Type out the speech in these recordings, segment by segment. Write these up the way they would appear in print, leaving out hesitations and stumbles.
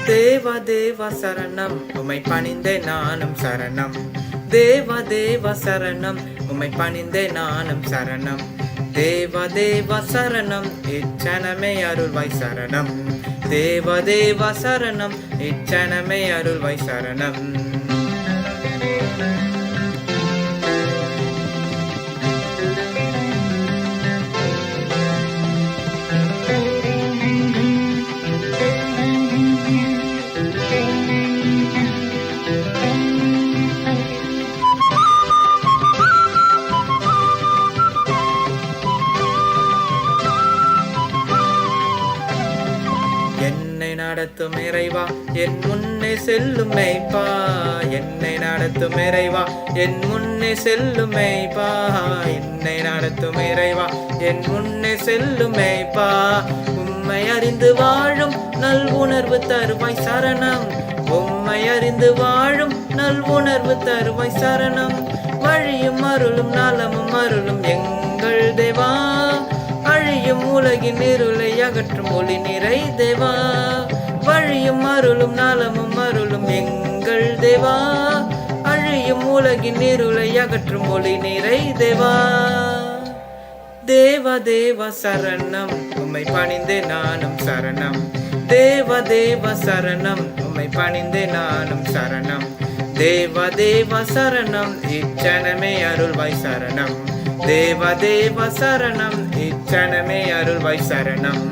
தேவ தேவ சரணம் உம்மை பணிந்தே நானும் சரணம். தேவ தேவ சரணம் உம்மை பணிந்தே நானும் சரணம். தேவ தேவ சரணம் இச்சனமே அருள்வாய் சரணம். தேவ தேவ சரணம் இச்சனமே அருள்வாய் சரணம். என்னை நடத்தும் இறைவா என் முன்னே செல்லும் மேய்ப்பா. என்னை நடத்தும் இறைவா என் முன்னே செல்லும் மேய்ப்பா. என்னை நடத்தும் இறைவா என் முன்னே செல்லும் மேய்ப்பா. உம்மை அறிந்து வாழும் நல் உணர்வு தருவாய் சரணம். உம்மை அறிந்து வாழும் நல் உணர்வு தருவாய் சரணம். வழியும் அருளும் நலமும் அருளும் எங்கள் தேவா. அழியும் உலகின் இருளை அகற்றும் ஒளி நிறை தேவா. வழியும் அருளும் நலமும் அருளும் எங்கள் தேவா. அழியும் உலகின் இருளை அகற்றும் ஒளி நிறை தேவா. தேவ தேவ சரணம் உம்மை பணிந்தே நானும் சரணம். தேவ தேவ சரணம் உம்மை பணிந்தே நானும் சரணம். தேவ தேவ சரணம் இச்சனமே அருள்வாய் சரணம். தேவ தேவ சரணம் இச்சனமே அருள்வாய் சரணம்.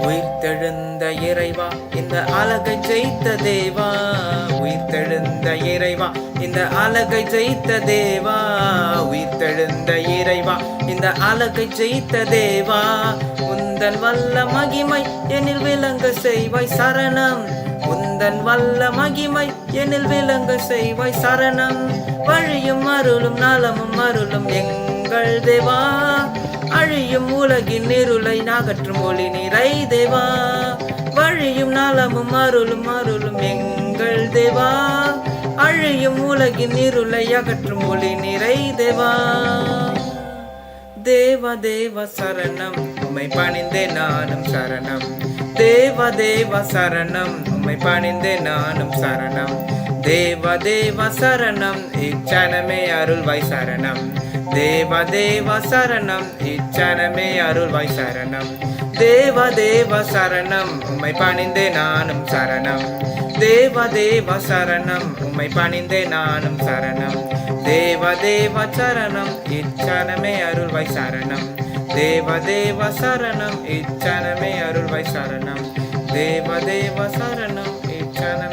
உயிர்த்தெழுந்த இறைவா இந்த அழகை ஜெயித்த தேவா. உயிர்த்தெழுந்த இறைவா இந்த அழகை ஜெயித்த தேவா. உயிர்த்தெழுந்த இறைவா இந்த அழகை ஜெயித்த தேவா. உந்தன் வல்ல மகிமை எனில் விளங்க செய்வாய் சரணம். உந்தன் வல்ல மகிமை எனில் விளங்க செய்வாய் சரணம். வழியும் அருளும் நலமும் அருளும் எங்கள் தேவா. அழியும் உலகின் இருளை அகற்றும் ஒளி நிறை தேவா. வழியும் நலமும் அருளும் அருளும் எங்கள் தேவா. அழியும் உலகின் இருளை அகற்றும் ஒளி நிறை தேவா. தேவ தேவ சரணம் உம்மை பணிந்தே நானும் சரணம். தேவ தேவ சரணம் உம்மை பணிந்தே நானும் சரணம். தேவ தேவ சரணம் இச்சனமே அருள்வாய் சரணம். தேவ தேவ சரணம் இச்சனமே அருள்வாய் சரணம். தேவ தேவ சரணம் உம்மை பணிந்தே நானும் சரணம். தேவ தேவ சரணம் உம்மை பணிந்தே நானும் சரணம். தேவ தேவ சரணம் இச்சனமே அருள்வாய் சரணம். தேவ தேவ சரணம் இச்சனமே அருள்வாய் சரணம். தேவ தேவ சரணம் இச்சனமே